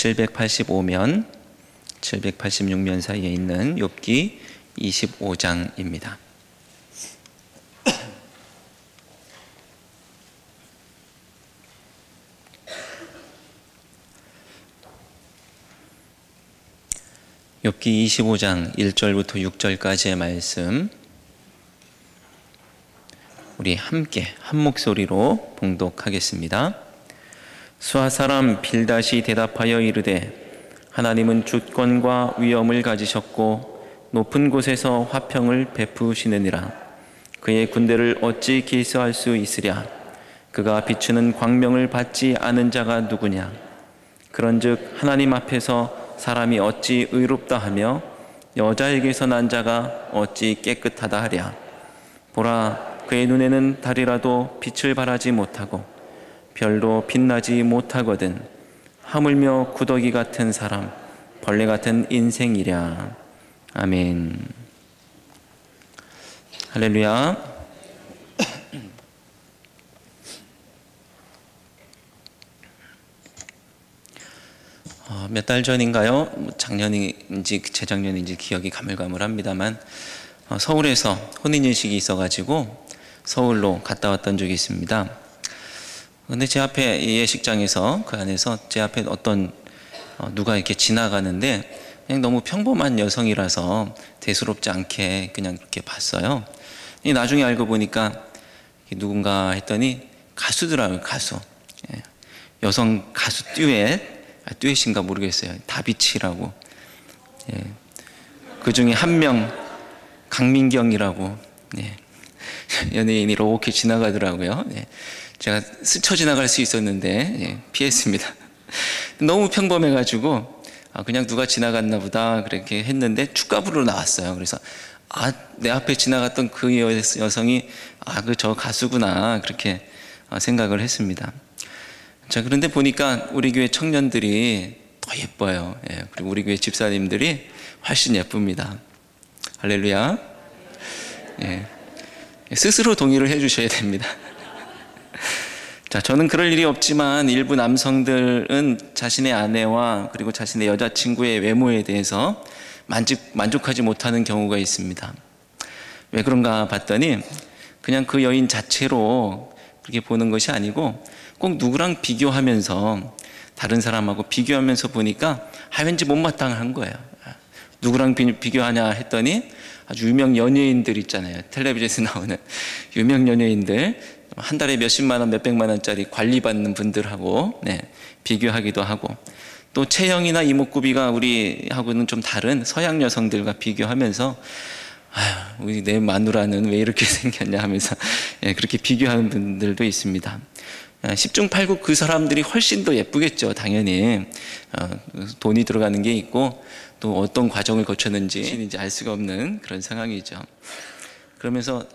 785면 786면 사이에 있는 욥기 25장입니다. 욥기 25장 1절부터 6절까지의 말씀, 우리 함께 한 목소리로 봉독하겠습니다. 수아 사람 빌닷이 대답하여 이르되, 하나님은 주권과 위엄을 가지셨고 높은 곳에서 화평을 베푸시느니라. 그의 군대를 어찌 기수할 수 있으랴. 그가 비추는 광명을 받지 않은 자가 누구냐. 그런즉 하나님 앞에서 사람이 어찌 의롭다 하며 여자에게서 난 자가 어찌 깨끗하다 하랴. 보라, 그의 눈에는 달이라도 빛을 발하지 못하고 별도 빛나지 못하거든. 하물며 구더기 같은 사람, 벌레 같은 인생이랴. 아멘. 할렐루야. 몇 달 전인가요? 작년인지 재작년인지 기억이 가물가물합니다만 서울에서 혼인인식이 있어가지고 서울로 갔다 왔던 적이 있습니다. 근데 제 앞에 예식장에서 그 안에서 제 앞에 어떤 누가 이렇게 지나가는데 그냥 너무 평범한 여성이라서 대수롭지 않게 그냥 그렇게 봤어요. 나중에 알고 보니까 누군가 했더니 가수더라고요. 가수. 여성 가수 듀엣인가 모르겠어요. 다비치라고. 그 중에 한 명 강민경이라고 연예인이 이렇게 지나가더라고요. 제가 스쳐 지나갈 수 있었는데 피했습니다. 너무 평범해가지고 그냥 누가 지나갔나 보다 그렇게 했는데 축가부로 나왔어요. 그래서 내 앞에 지나갔던 그 여성이 저 가수구나 그렇게 생각을 했습니다. 자, 그런데 보니까 우리 교회 청년들이 더 예뻐요. 그리고 우리 교회 집사님들이 훨씬 예쁩니다. 할렐루야. 스스로 동의를 해주셔야 됩니다. 자, 저는 그럴 일이 없지만 일부 남성들은 자신의 아내와 그리고 자신의 여자친구의 외모에 대해서 만족하지 못하는 경우가 있습니다. 왜 그런가 봤더니 그냥 그 여인 자체로 그렇게 보는 것이 아니고 꼭 누구랑 비교하면서 다른 사람하고 비교하면서 보니까 왠지 못마땅한 거예요. 누구랑 비교하냐 했더니 아주 유명 연예인들 있잖아요. 텔레비전에서 나오는 유명 연예인들 한 달에 몇십만 원, 몇백만 원짜리 관리받는 분들하고 비교하기도 하고, 또 체형이나 이목구비가 우리하고는 좀 다른 서양 여성들과 비교하면서 우리 내 마누라는 왜 이렇게 생겼냐 하면서 그렇게 비교하는 분들도 있습니다. 10중 8구 그 사람들이 훨씬 더 예쁘겠죠. 당연히 돈이 들어가는 게 있고 또 어떤 과정을 거쳤는지 알 수가 없는 그런 상황이죠. 그러면서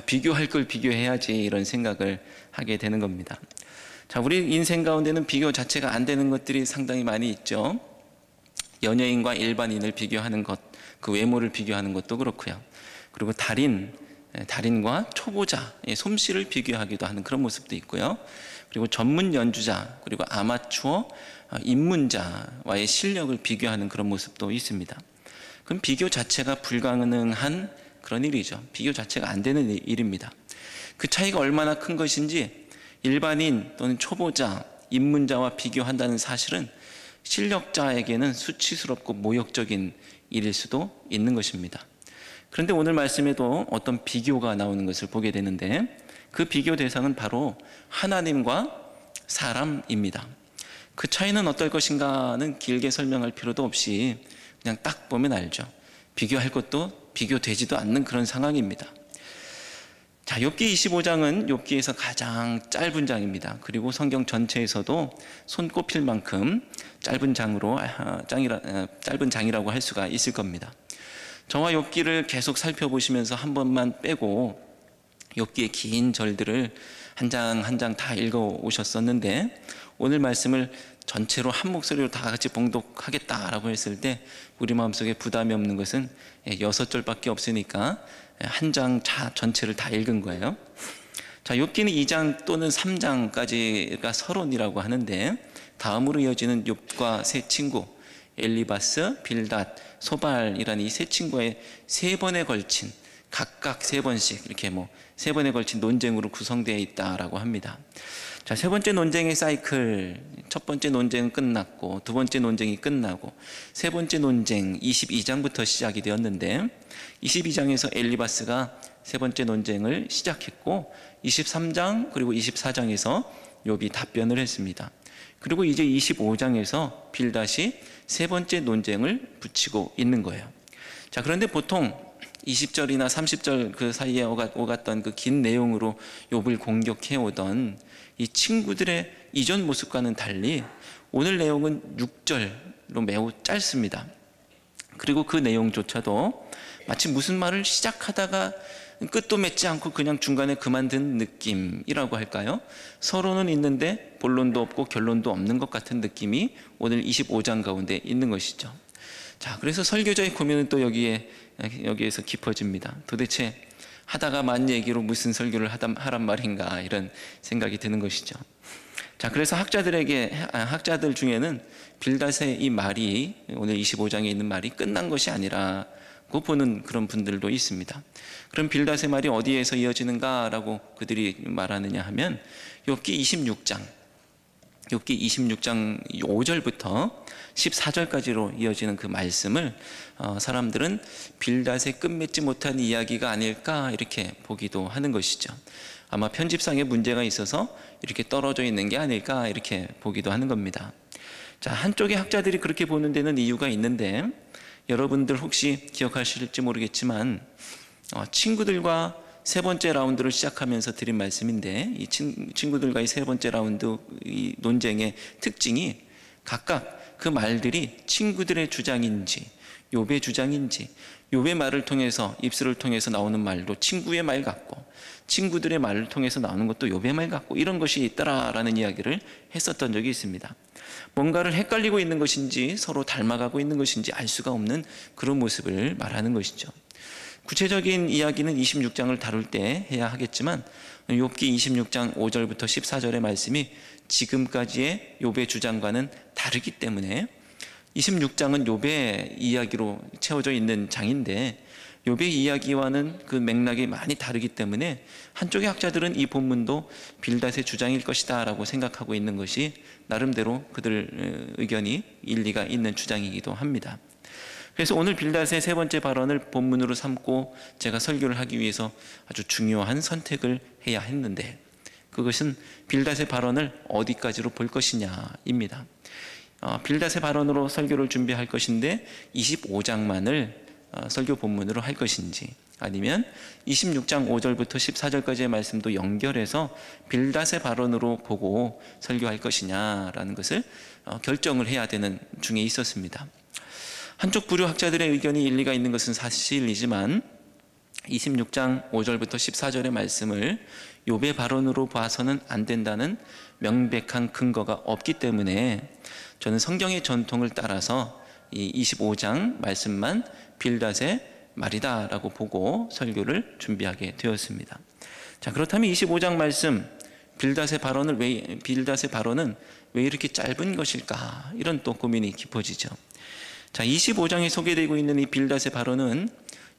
비교할 걸 비교해야지 이런 생각을 하게 되는 겁니다. 자, 우리 인생 가운데는 비교 자체가 안 되는 것들이 상당히 많이 있죠. 연예인과 일반인을 비교하는 것, 그 외모를 비교하는 것도 그렇고요. 그리고 달인과 초보자, 솜씨를 비교하기도 하는 그런 모습도 있고요. 그리고 전문 연주자, 그리고 아마추어 입문자와의 실력을 비교하는 그런 모습도 있습니다. 그럼 비교 자체가 불가능한 그런 일이죠. 비교 자체가 안 되는 일입니다. 그 차이가 얼마나 큰 것인지 일반인 또는 초보자, 입문자와 비교한다는 사실은 실력자에게는 수치스럽고 모욕적인 일일 수도 있는 것입니다. 그런데 오늘 말씀에도 어떤 비교가 나오는 것을 보게 되는데 그 비교 대상은 바로 하나님과 사람입니다. 그 차이는 어떨 것인가는 길게 설명할 필요도 없이 그냥 딱 보면 알죠. 비교할 것도 비교되지도 않는 그런 상황입니다. 자, 욥기 25장은 욥기에서 가장 짧은 장입니다. 그리고 성경 전체에서도 손꼽힐 만큼 짧은 장이라고 할 수가 있을 겁니다. 저와 욥기를 계속 살펴보시면서 한 번만 빼고 욥기의 긴 절들을 한 장 한 장 다 읽어 오셨었는데 오늘 말씀을 전체로 한 목소리로 다 같이 봉독하겠다라고 했을 때 우리 마음속에 부담이 없는 것은 6절밖에 없으니까 한 장 전체를 다 읽은 거예요. 자, 욥기는 2장 또는 3장까지가 서론이라고 하는데 다음으로 이어지는 욥과 세 친구 엘리바스, 빌닷, 소발이라는 이 세 친구의 세 번에 걸친 각각 세 번씩 이렇게 세 번에 걸친 논쟁으로 구성되어 있다라고 합니다. 자, 세 번째 논쟁의 사이클, 첫 번째 논쟁은 끝났고 두 번째 논쟁이 끝나고 세 번째 논쟁 22장부터 시작이 되었는데 22장에서 엘리바스가 세 번째 논쟁을 시작했고 23장 그리고 24장에서 욥이 답변을 했습니다. 그리고 이제 25장에서 빌닷이 세 번째 논쟁을 붙이고 있는 거예요. 자, 그런데 보통 20절이나 30절 그 사이에 오갔던 그 긴 내용으로 욥을 공격해 오던 이 친구들의 이전 모습과는 달리 오늘 내용은 6절로 매우 짧습니다. 그리고 그 내용조차도 마치 무슨 말을 시작하다가 끝도 맺지 않고 그냥 중간에 그만둔 느낌이라고 할까요? 서론은 있는데 본론도 없고 결론도 없는 것 같은 느낌이 오늘 25장 가운데 있는 것이죠. 자, 그래서 설교자의 고민은 또 여기에서 깊어집니다. 도대체 하다가 만 얘기로 무슨 설교를 하란 말인가 이런 생각이 드는 것이죠. 자, 그래서 학자들 중에는 빌닷의 이 말이 오늘 25장에 있는 말이 끝난 것이 아니라고 보는 그런 분들도 있습니다. 그럼 빌닷의 말이 어디에서 이어지는가라고 그들이 말하느냐 하면 욥기 26장 5절부터 14절까지로 이어지는 그 말씀을 사람들은 빌닷의 끝맺지 못한 이야기가 아닐까 이렇게 보기도 하는 것이죠. 아마 편집상에 문제가 있어서 이렇게 떨어져 있는 게 아닐까 이렇게 보기도 하는 겁니다. 자, 한쪽의 학자들이 그렇게 보는 데는 이유가 있는데 여러분들 혹시 기억하실지 모르겠지만 친구들과 세 번째 라운드를 시작하면서 드린 말씀인데 이 친구들과의 세 번째 라운드 이 논쟁의 특징이 각각 그 말들이 친구들의 주장인지 욥의 주장인지 욥의 말을 통해서 입술을 통해서 나오는 말도 친구의 말 같고 친구들의 말을 통해서 나오는 것도 욥의 말 같고 이런 것이 있더라라는 이야기를 했었던 적이 있습니다. 뭔가를 헷갈리고 있는 것인지 서로 닮아가고 있는 것인지 알 수가 없는 그런 모습을 말하는 것이죠. 구체적인 이야기는 26장을 다룰 때 해야 하겠지만 욥기 26장 5절부터 14절의 말씀이 지금까지의 욥의 주장과는 다르기 때문에 26장은 욥의 이야기로 채워져 있는 장인데 욥의 이야기와는 그 맥락이 많이 다르기 때문에 한쪽의 학자들은 이 본문도 빌닷의 주장일 것이다 라고 생각하고 있는 것이 나름대로 그들 의견이 일리가 있는 주장이기도 합니다. 그래서 오늘 빌닷의 세 번째 발언을 본문으로 삼고 제가 설교를 하기 위해서 아주 중요한 선택을 해야 했는데 그것은 빌닷의 발언을 어디까지로 볼 것이냐입니다. 빌닷의 발언으로 설교를 준비할 것인데 25장만을 설교 본문으로 할 것인지 아니면 26장 5절부터 14절까지의 말씀도 연결해서 빌닷의 발언으로 보고 설교할 것이냐라는 것을 결정을 해야 되는 중에 있었습니다. 한쪽 부류 학자들의 의견이 일리가 있는 것은 사실이지만 26장 5절부터 14절의 말씀을 욥의 발언으로 봐서는 안 된다는 명백한 근거가 없기 때문에 저는 성경의 전통을 따라서 이 25장 말씀만 빌닷의 말이다라고 보고 설교를 준비하게 되었습니다. 자, 그렇다면 25장 말씀 빌닷의 발언은 왜 이렇게 짧은 것일까? 이런 또 고민이 깊어지죠. 자, 25장에 소개되고 있는 이 빌닷의 발언은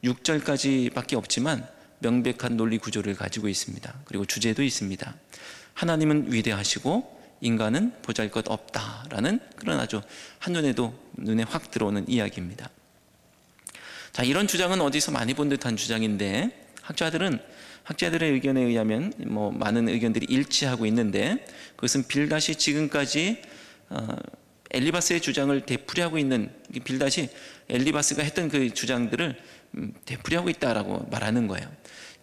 6절까지밖에 없지만 명백한 논리 구조를 가지고 있습니다. 그리고 주제도 있습니다. 하나님은 위대하시고 인간은 보잘것없다라는 그런 아주 눈에 확 들어오는 이야기입니다. 자, 이런 주장은 어디서 많이 본 듯한 주장인데 학자들의 의견에 의하면 많은 의견들이 일치하고 있는데 그것은 빌닷이 지금까지 엘리바스의 주장을 되풀이하고 있는 빌닷이 엘리바스가 했던 그 주장들을 되풀이하고 있다라고 말하는 거예요.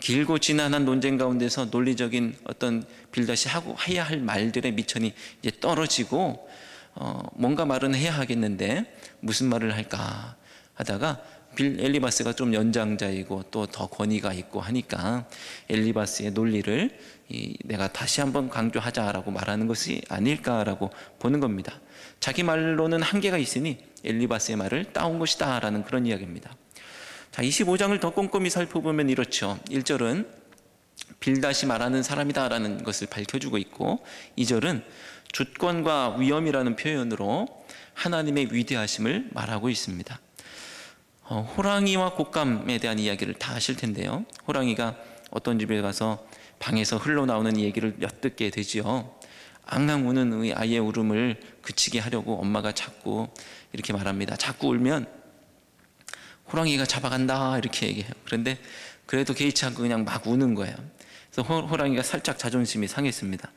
길고 지난한 논쟁 가운데서 논리적인 어떤 빌닷이 해야 할 말들의 미천이 이제 떨어지고 뭔가 말은 해야 하겠는데 무슨 말을 할까 하다가 엘리바스가 좀 연장자이고 또 더 권위가 있고 하니까 엘리바스의 논리를 내가 다시 한번 강조하자라고 말하는 것이 아닐까라고 보는 겁니다. 자기 말로는 한계가 있으니 엘리바스의 말을 따온 것이다 라는 그런 이야기입니다. 자, 25장을 더 꼼꼼히 살펴보면 이렇죠. 1절은 빌닷이 말하는 사람이다라는 것을 밝혀주고 있고, 2절은 주권과 위엄이라는 표현으로 하나님의 위대하심을 말하고 있습니다. 호랑이와 곶감에 대한 이야기를 다 아실 텐데요. 호랑이가 어떤 집에 가서 방에서 흘러나오는 얘기를 엿듣게 되지요. 앙앙 우는 의 아이의 울음을 그치게 하려고 엄마가 자꾸 이렇게 말합니다. 자꾸 울면 호랑이가 잡아간다 이렇게 얘기해요. 그런데 그래도 개의치 않고 그냥 막 우는 거예요. 그래서 호랑이가 살짝 자존심이 상했습니다.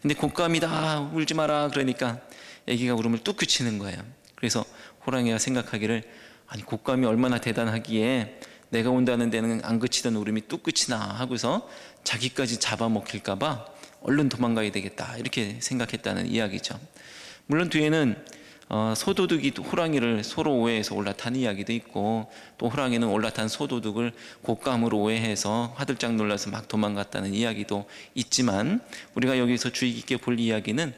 근데 곶감이다 울지 마라 그러니까 애기가 울음을 뚝 그치는 거예요. 그래서 호랑이가 생각하기를, 아니 곶감이 얼마나 대단하기에 내가 온다는 데는 안 그치던 울음이 뚝 그치나 하고서 자기까지 잡아먹힐까 봐 얼른 도망가야 되겠다 이렇게 생각했다는 이야기죠. 물론 뒤에는 소도둑이 호랑이를 소로 오해해서 올라탄 이야기도 있고, 또 호랑이는 올라탄 소도둑을 곶감으로 오해해서 화들짝 놀라서 막 도망갔다는 이야기도 있지만, 우리가 여기서 주의 깊게 볼 이야기는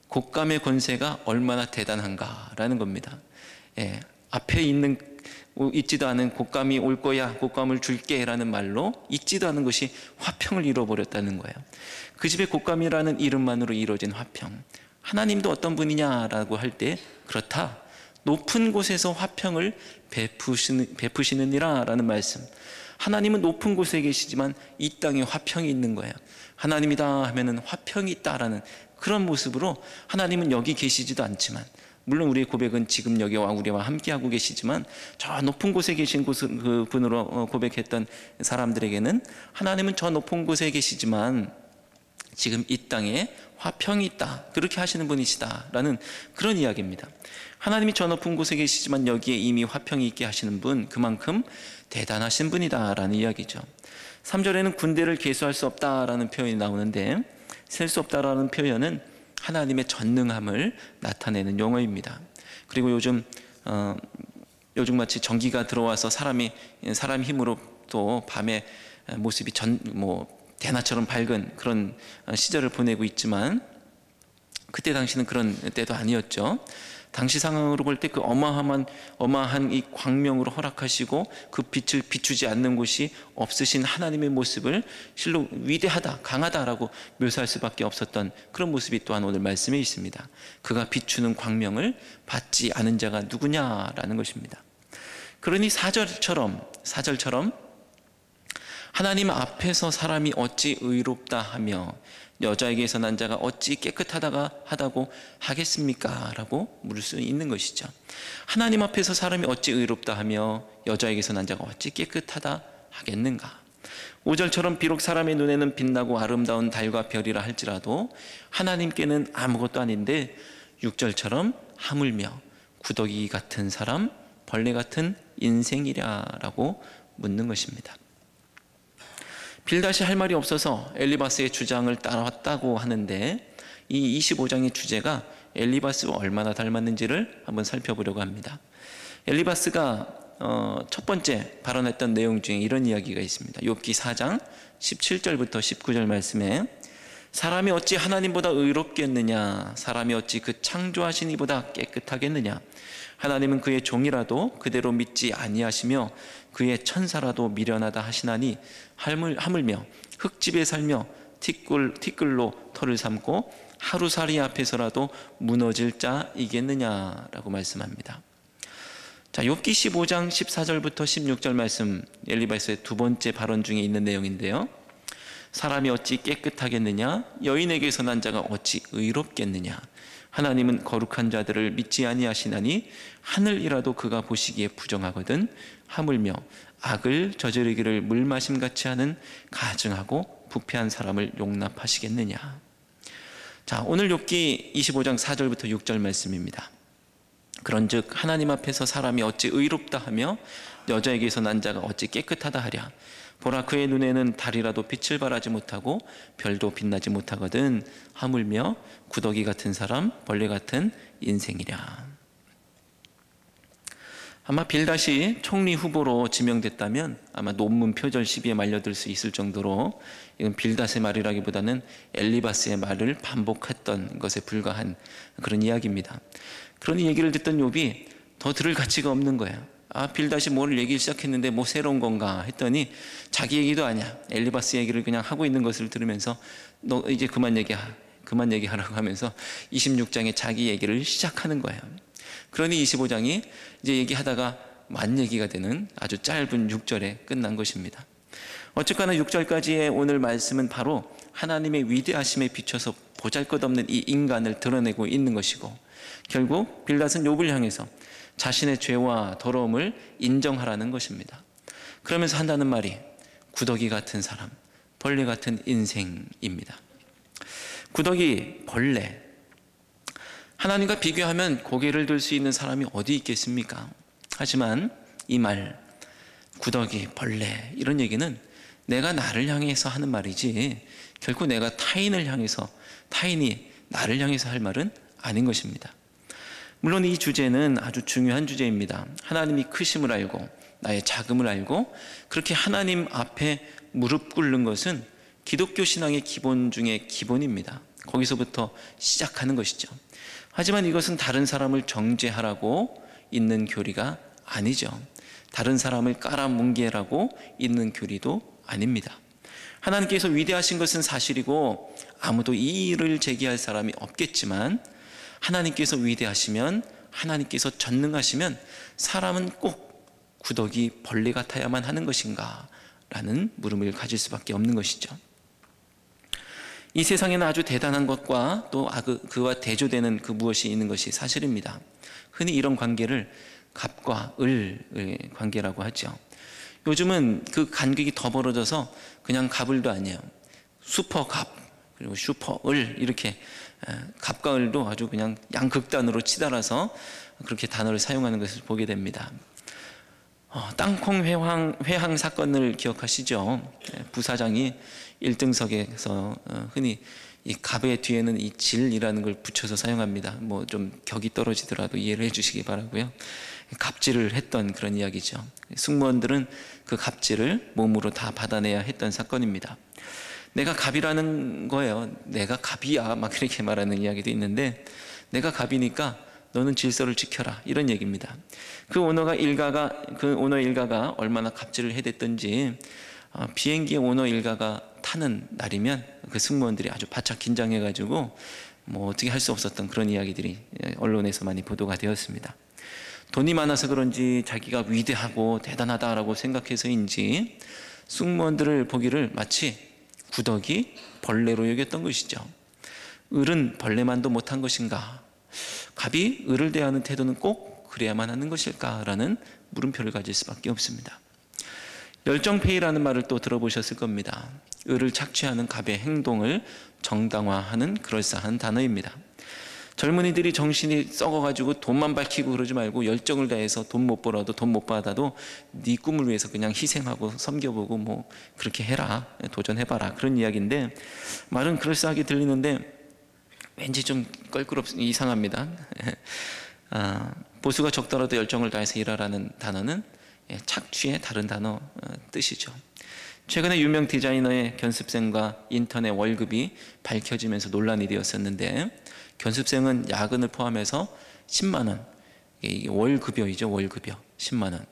곶감의 권세가 얼마나 대단한가라는 겁니다. 앞에 있지도 않은 곶감이 올 거야, 곶감을 줄게 라는 말로 있지도 않은 것이 화평을 이뤄버렸다는 거예요. 그 집에 곶감이라는 이름만으로 이루어진 화평, 하나님도 어떤 분이냐라고 할 때 그렇다, 높은 곳에서 화평을 베푸시느니라 라는 말씀. 하나님은 높은 곳에 계시지만 이 땅에 화평이 있는 거예요. 하나님이다 하면은 화평이 있다라는 그런 모습으로 하나님은 여기 계시지도 않지만, 물론 우리의 고백은 지금 여기와 우리와 함께하고 계시지만, 저 높은 곳에 계신 그 분으로 고백했던 사람들에게는 하나님은 저 높은 곳에 계시지만 지금 이 땅에 화평이 있다, 그렇게 하시는 분이시다라는 그런 이야기입니다. 하나님이 저 높은 곳에 계시지만 여기에 이미 화평이 있게 하시는 분, 그만큼 대단하신 분이다라는 이야기죠. 3절에는 군대를 계수할 수 없다라는 표현이 나오는데, 셀 수 없다라는 표현은 하나님의 전능함을 나타내는 용어입니다. 그리고 요즘 마치 전기가 들어와서 사람 힘으로 또 밤에 모습이 대낮처럼 밝은 그런 시절을 보내고 있지만, 그때 당시는 그런 때도 아니었죠. 당시 상황으로 볼 때 그 어마어마한 이 광명으로 허락하시고 그 빛을 비추지 않는 곳이 없으신 하나님의 모습을 실로 위대하다, 강하다라고 묘사할 수밖에 없었던 그런 모습이 또한 오늘 말씀에 있습니다. 그가 비추는 광명을 받지 않은 자가 누구냐라는 것입니다. 그러니 4절처럼 하나님 앞에서 사람이 어찌 의롭다 하며 여자에게서 난 자가 어찌 깨끗하다고 하겠습니까? 라고 물을 수 있는 것이죠. 하나님 앞에서 사람이 어찌 의롭다 하며 여자에게서 난 자가 어찌 깨끗하다 하겠는가? 5절처럼 비록 사람의 눈에는 빛나고 아름다운 달과 별이라 할지라도 하나님께는 아무것도 아닌데, 6절처럼 하물며 구더기 같은 사람, 벌레 같은 인생이랴라고 묻는 것입니다. 빌닷이 할 말이 없어서 엘리바스의 주장을 따라왔다고 하는데, 이 25장의 주제가 엘리바스와 얼마나 닮았는지를 한번 살펴보려고 합니다. 엘리바스가 첫 번째 발언했던 내용 중에 이런 이야기가 있습니다. 욥기 4장 17절부터 19절 말씀에, 사람이 어찌 하나님보다 의롭겠느냐, 사람이 어찌 그 창조하신 이보다 깨끗하겠느냐, 하나님은 그의 종이라도 그대로 믿지 아니하시며 그의 천사라도 미련하다 하시나니, 하물며 흙집에 살며 티끌로 털을 삼고 하루살이 앞에서라도 무너질 자이겠느냐라고 말씀합니다. 자, 욥기 15장 14절부터 16절 말씀, 엘리바스의 두 번째 발언 중에 있는 내용인데요. 사람이 어찌 깨끗하겠느냐, 여인에게서 난 자가 어찌 의롭겠느냐, 하나님은 거룩한 자들을 믿지 아니하시나니 하늘이라도 그가 보시기에 부정하거든, 하물며 악을 저지르기를 물마심같이 하는 가증하고 부패한 사람을 용납하시겠느냐. 자, 오늘 욥기 25장 4절부터 6절 말씀입니다. 그런즉 하나님 앞에서 사람이 어찌 의롭다 하며 여자에게서 난 자가 어찌 깨끗하다 하랴. 보라, 그의 눈에는 달이라도 빛을 발하지 못하고 별도 빛나지 못하거든, 하물며 구더기 같은 사람, 벌레 같은 인생이랴. 아마 빌닷이 총리 후보로 지명됐다면 아마 논문 표절 시비에 말려들 수 있을 정도로, 이건 빌닷의 말이라기보다는 엘리바스의 말을 반복했던 것에 불과한 그런 이야기입니다. 그런 얘기를 듣던 욥이 더 들을 가치가 없는 거예요. 빌닷이 뭘 얘기를 시작했는데 뭐 새로운 건가 했더니 자기 얘기도 아니야. 엘리바스 얘기를 그냥 하고 있는 것을 들으면서 너 이제 그만 얘기하라고 하면서 26장에 자기 얘기를 시작하는 거예요. 그러니 25장이 이제 얘기하다가 만 얘기가 되는 아주 짧은 6절에 끝난 것입니다. 어쨌거나 6절까지의 오늘 말씀은 바로 하나님의 위대하심에 비춰서 보잘것없는 이 인간을 드러내고 있는 것이고, 결국 빌닷은 욥을 향해서 자신의 죄와 더러움을 인정하라는 것입니다. 그러면서 한다는 말이 구더기 같은 사람, 벌레 같은 인생입니다. 구더기, 벌레, 하나님과 비교하면 고개를 들 수 있는 사람이 어디 있겠습니까? 하지만 이 말, 구더기, 벌레, 이런 얘기는 내가 나를 향해서 하는 말이지 결코 내가 타인을 향해서, 타인이 나를 향해서 할 말은 아닌 것입니다. 물론 이 주제는 아주 중요한 주제입니다. 하나님이 크심을 알고 나의 작음을 알고 그렇게 하나님 앞에 무릎 꿇는 것은 기독교 신앙의 기본 중에 기본입니다. 거기서부터 시작하는 것이죠. 하지만 이것은 다른 사람을 정죄하라고 있는 교리가 아니죠. 다른 사람을 깔아뭉개라고 있는 교리도 아닙니다. 하나님께서 위대하신 것은 사실이고 아무도 이의를 제기할 사람이 없겠지만, 하나님께서 위대하시면, 하나님께서 전능하시면 사람은 꼭 구더기, 벌레 같아야만 하는 것인가? 라는 물음을 가질 수밖에 없는 것이죠. 이 세상에는 아주 대단한 것과 또 그와 대조되는 그 무엇이 있는 것이 사실입니다. 흔히 이런 관계를 갑과 을의 관계라고 하죠. 요즘은 그 간격이 더 벌어져서 그냥 갑을도 아니에요. 슈퍼갑, 그리고 슈퍼을, 이렇게 갑과 을도 아주 그냥 양극단으로 치달아서 그렇게 단어를 사용하는 것을 보게 됩니다. 땅콩 회항 사건을 기억하시죠? 부사장이 1등석에서 흔히 이 갑의 뒤에는 이 질이라는 걸 붙여서 사용합니다. 뭐 좀 격이 떨어지더라도 이해를 해주시기 바라고요. 갑질을 했던 그런 이야기죠. 승무원들은 그 갑질을 몸으로 다 받아내야 했던 사건입니다. 내가 갑이라는 거예요. 내가 갑이야, 막 그렇게 말하는 이야기도 있는데, 내가 갑이니까 너는 질서를 지켜라, 이런 얘기입니다. 그 오너 일가가 얼마나 갑질을 해댔던지, 비행기의 오너 일가가 타는 날이면 그 승무원들이 아주 바짝 긴장해가지고 뭐 어떻게 할 수 없었던 그런 이야기들이 언론에서 많이 보도가 되었습니다. 돈이 많아서 그런지 자기가 위대하고 대단하다라고 생각해서인지 승무원들을 보기를 마치 구더기, 벌레로 여겼던 것이죠. 을은 벌레만도 못한 것인가? 갑이 을을 대하는 태도는 꼭 그래야만 하는 것일까라는 물음표를 가질 수밖에 없습니다. 열정페이라는 말을 또 들어보셨을 겁니다. 을을 착취하는 갑의 행동을 정당화하는 그럴싸한 단어입니다. 젊은이들이 정신이 썩어가지고 돈만 밝히고 그러지 말고 열정을 다해서 돈 못 벌어도 돈 못 받아도 네 꿈을 위해서 그냥 희생하고 섬겨보고 뭐 그렇게 해라, 도전해봐라, 그런 이야기인데, 말은 그럴싸하게 들리는데 왠지 좀 이상합니다. 보수가 적더라도 열정을 다해서 일하라는 단어는 착취의 다른 단어 뜻이죠. 최근에 유명 디자이너의 견습생과 인턴의 월급이 밝혀지면서 논란이 되었었는데, 견습생은 야근을 포함해서 10만 원, 월급여이죠. 월급여 10만 원.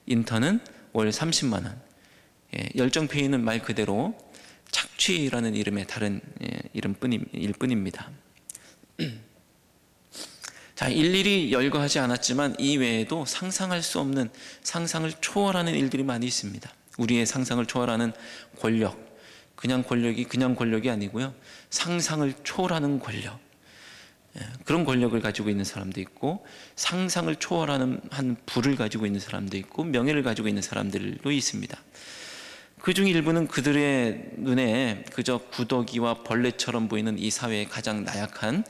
인턴은 월 30만 원. 열정페이는 말 그대로 착취라는 이름의 다른 이름일 뿐입니다. 자, 일일이 열거하지 않았지만 이 외에도 상상할 수 없는, 상상을 초월하는 일들이 많이 있습니다. 우리의 상상을 초월하는 권력, 그냥 권력이 아니고요, 상상을 초월하는 권력, 그런 권력을 가지고 있는 사람도 있고, 상상을 초월하는 한 부를 가지고 있는 사람도 있고, 명예를 가지고 있는 사람들도 있습니다. 그중 일부는 그들의 눈에 그저 구더기와 벌레처럼 보이는 이 사회의 가장 나약한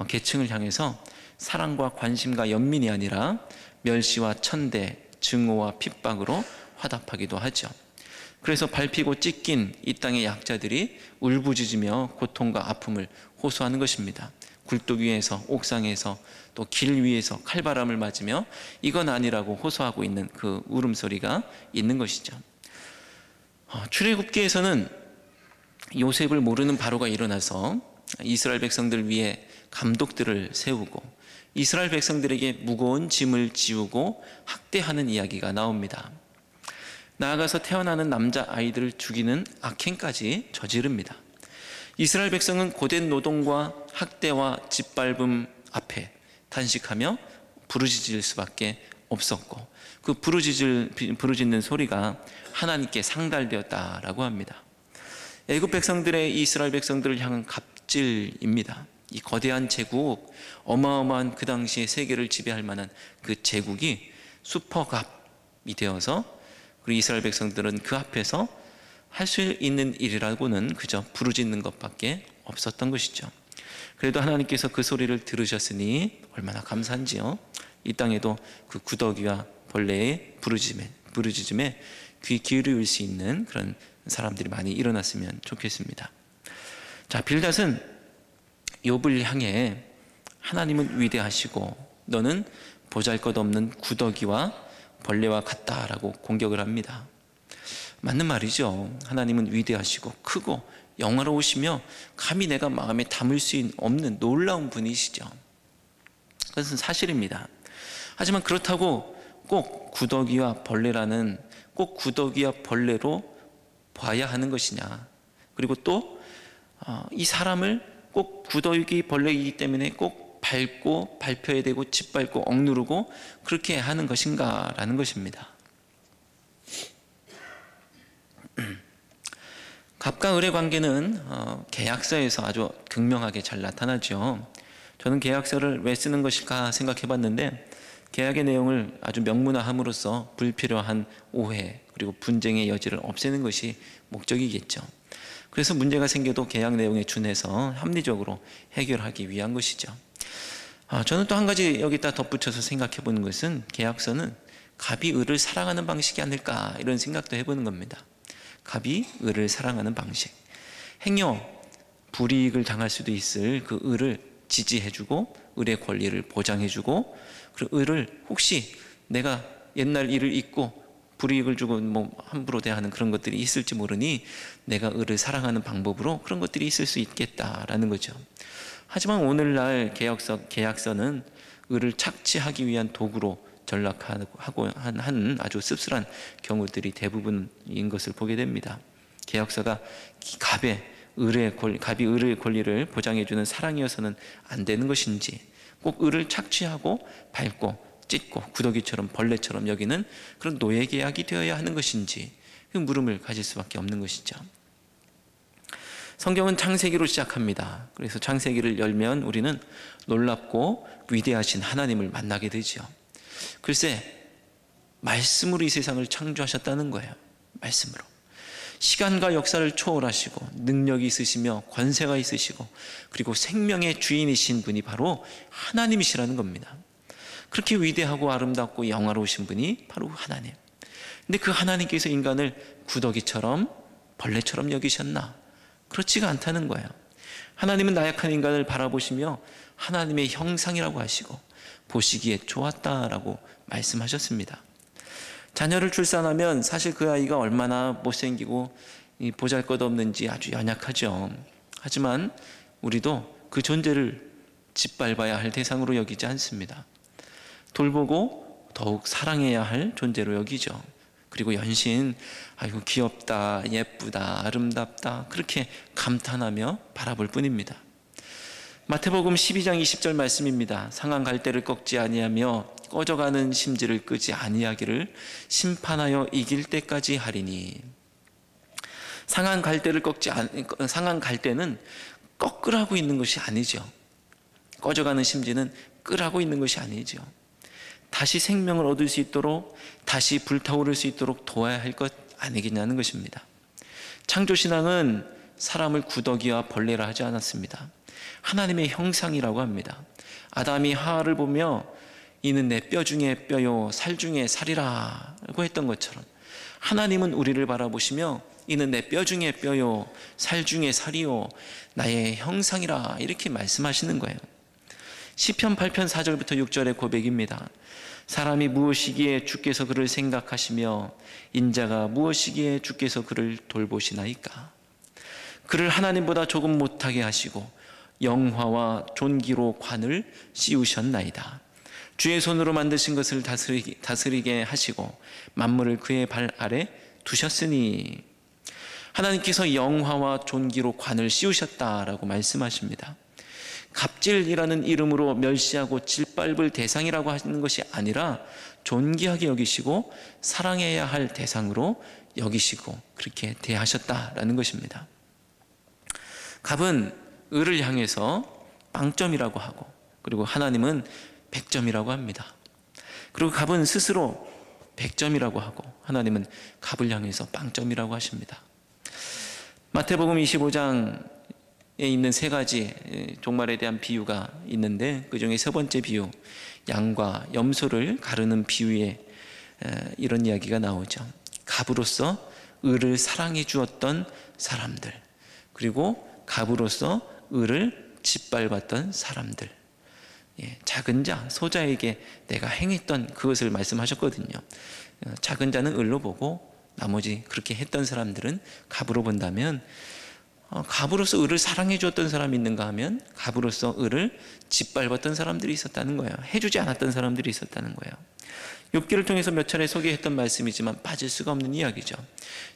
계층을 향해서 사랑과 관심과 연민이 아니라 멸시와 천대, 증오와 핍박으로 화답하기도 하죠. 그래서 밟히고 찢긴 이 땅의 약자들이 울부짖으며 고통과 아픔을 호소하는 것입니다. 굴뚝 위에서, 옥상에서, 또 길 위에서 칼바람을 맞으며 이건 아니라고 호소하고 있는 그 울음소리가 있는 것이죠. 출애굽기에서는 요셉을 모르는 바로가 일어나서 이스라엘 백성들 위에 감독들을 세우고 이스라엘 백성들에게 무거운 짐을 지우고 학대하는 이야기가 나옵니다. 나아가서 태어나는 남자아이들을 죽이는 악행까지 저지릅니다. 이스라엘 백성은 고된 노동과 학대와 짓밟음 앞에 단식하며 부르짖을 수밖에 없었고, 그 부르짖는 소리가 하나님께 상달되었다라고 합니다. 애굽 백성들의 이스라엘 백성들을 향한 갑질입니다. 이 거대한 제국, 어마어마한 그 당시에 세계를 지배할 만한 그 제국이 슈퍼갑이 되어서, 그리고 이스라엘 백성들은 그 앞에서 할 수 있는 일이라고는 그저 부르짖는 것밖에 없었던 것이죠. 그래도 하나님께서 그 소리를 들으셨으니 얼마나 감사한지요. 이 땅에도 그 구더기와 벌레의 부르짖음에 귀 기울일 수 있는 그런 사람들이 많이 일어났으면 좋겠습니다. 자, 빌닷은 욥을 향해 하나님은 위대하시고 너는 보잘것없는 구더기와 벌레와 같다라고 공격을 합니다. 맞는 말이죠. 하나님은 위대하시고 크고 영화로우시며 감히 내가 마음에 담을 수 없는 놀라운 분이시죠. 그것은 사실입니다. 하지만 그렇다고 꼭 구더기와 벌레로 봐야 하는 것이냐, 그리고 또 이 사람을 꼭 구더기 벌레이기 때문에 꼭 밟고 밟혀야 되고 짓밟고 억누르고 그렇게 하는 것인가 라는 것입니다. 갑과 을의 관계는 계약서에서 아주 극명하게 잘 나타나죠. 저는 계약서를 왜 쓰는 것일까 생각해 봤는데, 계약의 내용을 아주 명문화함으로써 불필요한 오해 그리고 분쟁의 여지를 없애는 것이 목적이겠죠. 그래서 문제가 생겨도 계약 내용에 준해서 합리적으로 해결하기 위한 것이죠. 저는 또 한 가지 여기다 덧붙여서 생각해 보는 것은, 계약서는 갑이 을을 사랑하는 방식이 아닐까 이런 생각도 해보는 겁니다. 갑이 을을 사랑하는 방식, 행여 불이익을 당할 수도 있을 그 을을 지지해주고 을의 권리를 보장해주고, 그리고 을을 혹시 내가 옛날 일을 잊고 불이익을 주고 함부로 대하는 그런 것들이 있을지 모르니 내가 을을 사랑하는 방법으로 그런 것들이 있을 수 있겠다라는 거죠. 하지만 오늘날 계약서는 을을 착취하기 위한 도구로 전락하고 한 아주 씁쓸한 경우들이 대부분인 것을 보게 됩니다. 계약서가 갑이 을의 권리를 보장해주는 사랑이어서는 안 되는 것인지, 꼭 을을 착취하고 밟고 찢고 구더기처럼 벌레처럼 여기는 그런 노예 계약이 되어야 하는 것인지, 그 물음을 가질 수밖에 없는 것이죠. 성경은 창세기로 시작합니다. 그래서 창세기를 열면 우리는 놀랍고 위대하신 하나님을 만나게 되죠. 글쎄, 말씀으로 이 세상을 창조하셨다는 거예요. 말씀으로. 시간과 역사를 초월하시고 능력이 있으시며 권세가 있으시고 그리고 생명의 주인이신 분이 바로 하나님이시라는 겁니다. 그렇게 위대하고 아름답고 영화로우신 분이 바로 하나님. 근데 그 하나님께서 인간을 구더기처럼 벌레처럼 여기셨나? 그렇지가 않다는 거예요. 하나님은 나약한 인간을 바라보시며 하나님의 형상이라고 하시고 보시기에 좋았다라고 말씀하셨습니다. 자녀를 출산하면 사실 그 아이가 얼마나 못생기고 보잘것없는지 아주 연약하죠. 하지만 우리도 그 존재를 짓밟아야 할 대상으로 여기지 않습니다. 돌보고 더욱 사랑해야 할 존재로 여기죠. 그리고 연신 아이고 귀엽다, 예쁘다, 아름답다 그렇게 감탄하며 바라볼 뿐입니다. 마태복음 12장 20절 말씀입니다. 상한 갈대를 꺾지 아니하며 꺼져가는 심지를 끄지 아니하기를 심판하여 이길 때까지 하리니. 상한 갈대는 꺾으라고 있는 것이 아니죠. 꺼져가는 심지는 끄라고 있는 것이 아니죠. 다시 생명을 얻을 수 있도록, 다시 불타오를 수 있도록 도와야 할 것 아니겠냐는 것입니다. 창조신앙은 사람을 구더기와 벌레라 하지 않았습니다. 하나님의 형상이라고 합니다. 아담이 하와를 보며 이는 내 뼈 중에 뼈요 살 중에 살이라고 했던 것처럼, 하나님은 우리를 바라보시며 이는 내 뼈 중에 뼈요 살 중에 살이요 나의 형상이라 이렇게 말씀하시는 거예요. 시편 8편 4절부터 6절의 고백입니다. 사람이 무엇이기에 주께서 그를 생각하시며 인자가 무엇이기에 주께서 그를 돌보시나이까. 그를 하나님보다 조금 못하게 하시고 영화와 존귀로 관을 씌우셨나이다. 주의 손으로 만드신 것을 다스리게 하시고 만물을 그의 발 아래 두셨으니. 하나님께서 영화와 존귀로 관을 씌우셨다라고 말씀하십니다. 갑질이라는 이름으로 멸시하고 짓밟을 대상이라고 하시는 것이 아니라 존귀하게 여기시고 사랑해야 할 대상으로 여기시고 그렇게 대하셨다라는 것입니다. 갑은 을을 향해서 빵점이라고 하고, 그리고 하나님은 100점이라고 합니다. 그리고 갑은 스스로 100점이라고 하고 하나님은 갑을 향해서 빵점이라고 하십니다. 마태복음 25장에 있는 세 가지 종말에 대한 비유가 있는데, 그 중에 세 번째 비유, 양과 염소를 가르는 비유에 이런 이야기가 나오죠. 갑으로서 을을 사랑해 주었던 사람들, 그리고 갑으로서 을을 짓밟았던 사람들, 작은 자, 소자에게 내가 행했던 그것을 말씀하셨거든요. 작은 자는 을로 보고 나머지 그렇게 했던 사람들은 갑으로 본다면, 갑으로서 을을 사랑해 주었던 사람이 있는가 하면 갑으로서 을을 짓밟았던 사람들이 있었다는 거예요. 해주지 않았던 사람들이 있었다는 거예요. 욥기를 통해서 몇 차례 소개했던 말씀이지만 빠질 수가 없는 이야기죠.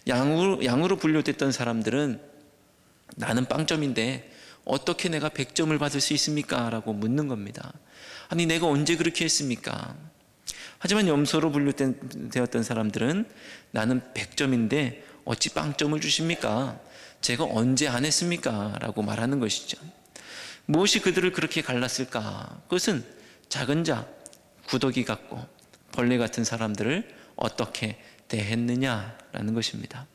양으로 분류됐던 사람들은 나는 빵점인데 어떻게 내가 100점을 받을 수 있습니까? 라고 묻는 겁니다. 아니, 내가 언제 그렇게 했습니까? 하지만 염소로 분류되었던 사람들은 나는 100점인데 어찌 빵점을 주십니까? 제가 언제 안 했습니까? 라고 말하는 것이죠. 무엇이 그들을 그렇게 갈랐을까? 그것은 작은 자, 구더기 같고 벌레 같은 사람들을 어떻게 대했느냐라는 것입니다.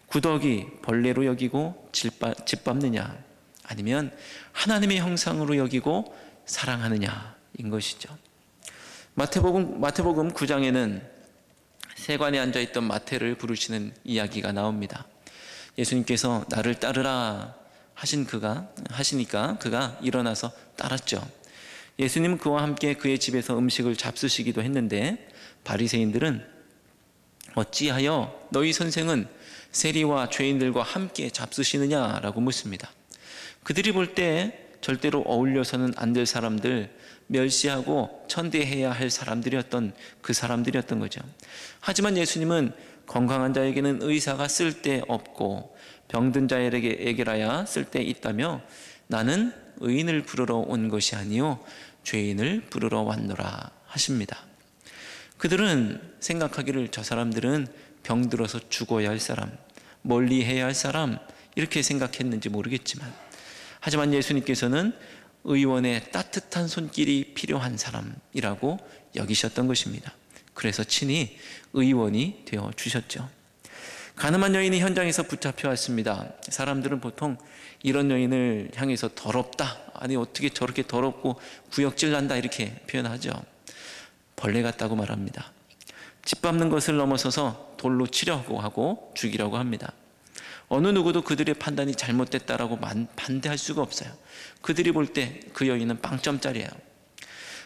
구더기, 벌레로 여기고 짓밟느냐, 아니면 하나님의 형상으로 여기고 사랑하느냐인 것이죠. 마태복음 9장에는 세관에 앉아있던 마태를 부르시는 이야기가 나옵니다. 예수님께서 나를 따르라 하시니까 그가 일어나서 따랐죠. 예수님은 그와 함께 그의 집에서 음식을 잡수시기도 했는데, 바리새인들은 어찌하여 너희 선생은 세리와 죄인들과 함께 잡수시느냐라고 묻습니다. 그들이 볼 때 절대로 어울려서는 안 될 사람들, 멸시하고 천대해야 할 사람들이었던 그 사람들이었던 거죠. 하지만 예수님은 건강한 자에게는 의사가 쓸데없고 병든 자에게라야 쓸데있다며 나는 의인을 부르러 온 것이 아니요 죄인을 부르러 왔노라 하십니다. 그들은 생각하기를 저 사람들은 병들어서 죽어야 할 사람, 멀리해야 할 사람, 이렇게 생각했는지 모르겠지만, 하지만 예수님께서는 의원의 따뜻한 손길이 필요한 사람이라고 여기셨던 것입니다. 그래서 친히 의원이 되어 주셨죠. 가늠한 여인이 현장에서 붙잡혀 왔습니다. 사람들은 보통 이런 여인을 향해서 더럽다, 아니 어떻게 저렇게 더럽고 구역질 난다, 이렇게 표현하죠. 벌레 같다고 말합니다. 짓밟는 것을 넘어서서 돌로 치려고 하고 죽이려고 합니다. 어느 누구도 그들의 판단이 잘못됐다라고 반대할 수가 없어요. 그들이 볼 때 그 여인은 빵점짜리예요.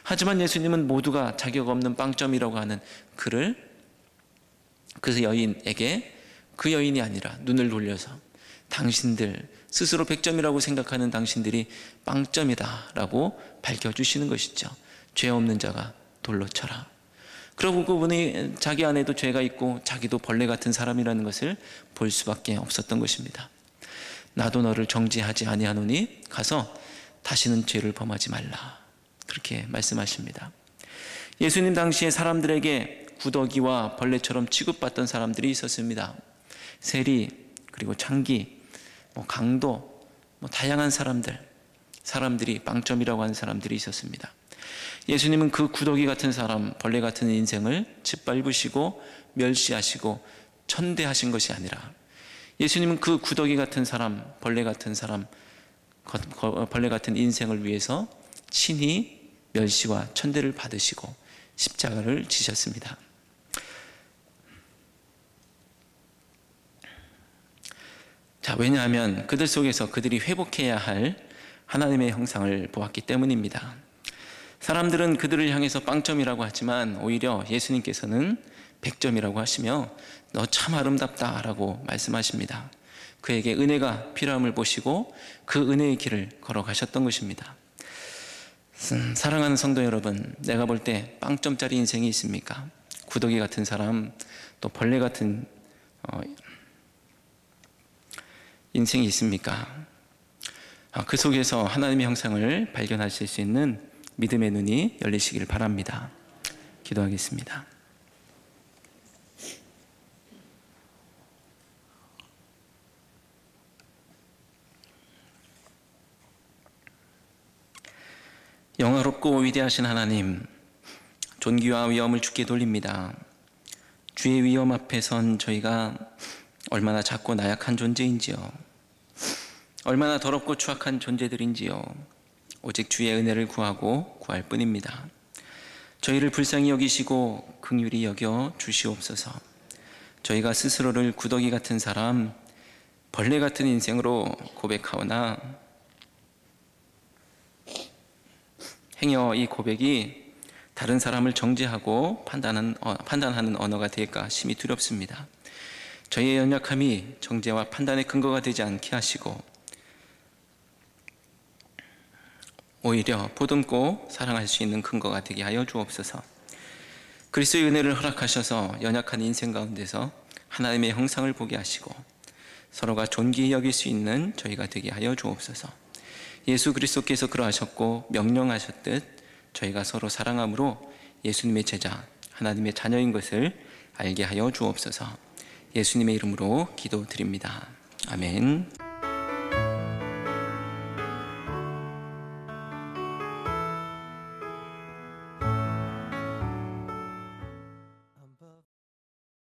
하지만 예수님은 모두가 자격 없는 빵점이라고 하는 그 여인에게, 그 여인이 아니라 눈을 돌려서 당신들, 스스로 100점이라고 생각하는 당신들이 빵점이다라고 밝혀주시는 것이죠. 죄 없는 자가 돌로 쳐라. 그리고 그분이 자기 안에도 죄가 있고 자기도 벌레 같은 사람이라는 것을 볼 수밖에 없었던 것입니다. 나도 너를 정죄하지 아니하노니 가서 다시는 죄를 범하지 말라, 그렇게 말씀하십니다. 예수님 당시에 사람들에게 구더기와 벌레처럼 취급받던 사람들이 있었습니다. 세리, 그리고 창기, 강도, 다양한 사람들이 빵점이라고 하는 사람들이 있었습니다. 예수님은 그 구더기 같은 사람, 벌레 같은 인생을 짓밟으시고 멸시하시고 천대하신 것이 아니라, 예수님은 그 구더기 같은 사람, 벌레 같은 인생을 위해서 친히 멸시와 천대를 받으시고 십자가를 지셨습니다. 자, 왜냐하면 그들 속에서 그들이 회복해야 할 하나님의 형상을 보았기 때문입니다. 사람들은 그들을 향해서 빵점이라고 하지만 오히려 예수님께서는 100점이라고 하시며 너 참 아름답다 라고 말씀하십니다. 그에게 은혜가 필요함을 보시고 그 은혜의 길을 걸어가셨던 것입니다. 사랑하는 성도 여러분, 내가 볼 때 빵점짜리 인생이 있습니까? 구더기 같은 사람, 또 벌레 같은 인생이 있습니까? 그 속에서 하나님의 형상을 발견하실 수 있는 믿음의 눈이 열리시길 바랍니다. 기도하겠습니다. 영화롭고 위대하신 하나님, 존귀와 위엄을 주께 돌립니다. 주의 위엄 앞에 선 저희가 얼마나 작고 나약한 존재인지요. 얼마나 더럽고 추악한 존재들인지요. 오직 주의 은혜를 구하고 구할 뿐입니다. 저희를 불쌍히 여기시고 긍휼히 여겨 주시옵소서. 저희가 스스로를 구더기 같은 사람, 벌레 같은 인생으로 고백하오나 행여 이 고백이 다른 사람을 정죄하고 판단하는 언어가 될까 심히 두렵습니다. 저희의 연약함이 정죄와 판단의 근거가 되지 않게 하시고 오히려 보듬고 사랑할 수 있는 근거가 되게 하여 주옵소서. 그리스도의 은혜를 허락하셔서 연약한 인생 가운데서 하나님의 형상을 보게 하시고 서로가 존귀히 여길 수 있는 저희가 되게 하여 주옵소서. 예수 그리스도께서 그러하셨고 명령하셨듯 저희가 서로 사랑함으로 예수님의 제자, 하나님의 자녀인 것을 알게 하여 주옵소서. 예수님의 이름으로 기도드립니다. 아멘.